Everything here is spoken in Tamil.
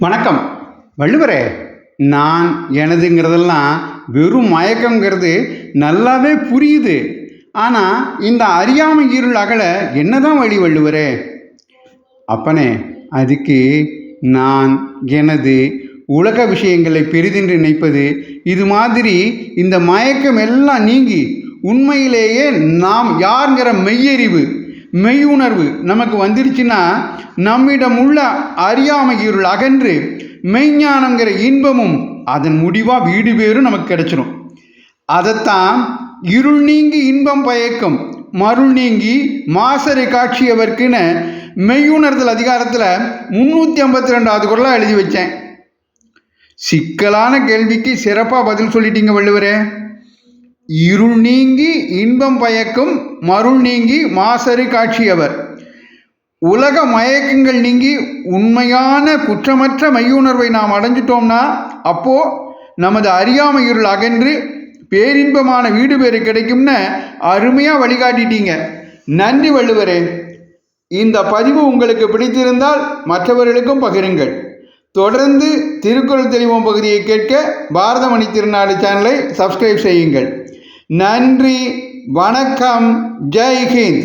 வணக்கம். வள்ளுவரே, நான் எனதுங்கிறதெல்லாம் வெறும் மயக்கங்கிறது நல்லாவே புரியுது. ஆனால் இந்த அறியாமை இருள் அகல என்னதான் வழி வள்ளுவரே? அப்பனே, அதுக்கு நான் எனது உலக விஷயங்களை பெரிதென்று நினைப்பது, இது மாதிரி இந்த மயக்கம் எல்லாம் நீங்கி உண்மையிலேயே நாம் யாருங்கிற மெய்யறிவு மெய்யுணர்வு நமக்கு வந்துருச்சுன்னா நம்மிடம் உள்ள அறியாமை இருள் அகன்று மெய்ஞானங்கிற இன்பமும் அதன் முடிவாக வீடு பேரும் நமக்கு கிடைச்சிடும். அதைத்தான் இருள் நீங்கி இன்பம் பயக்கும் மருள் நீங்கி மாசரை காட்சியவர்க்குன்னு மெய்யுணர்தல் அதிகாரத்தில் 352வது குறளாக எழுதி வச்சேன். சிக்கலான கேள்விக்கு சிறப்பாக பதில் சொல்லிட்டீங்க வள்ளுவரே. இருள் நீங்கி இன்பம் பயக்கும் மருள் நீங்கி மாசரு காட்சியவர். உலக மயக்கங்கள் நீங்கி உண்மையான குற்றமற்ற மெய்யுணர்வை நாம் அடைஞ்சிட்டோம்னா அப்போ நமது அறியாமை இருள் அகன்று பேரின்பமான வீடு பேறு கிடைக்கும்னு அருமையாக வழிகாட்டிட்டீங்க. நன்றி வள்ளுவரே. இந்த பதிவு உங்களுக்கு பிடித்திருந்தால் மற்றவர்களுக்கும் பகிருங்கள். தொடர்ந்து திருக்குறள் தெளிவோம் பகுதியை கேட்க பாரதமணி திருநாடு சேனலை சப்ஸ்கிரைப் செய்யுங்கள். நன்றி, வணக்கம், ஜெய் ஹிந்த்.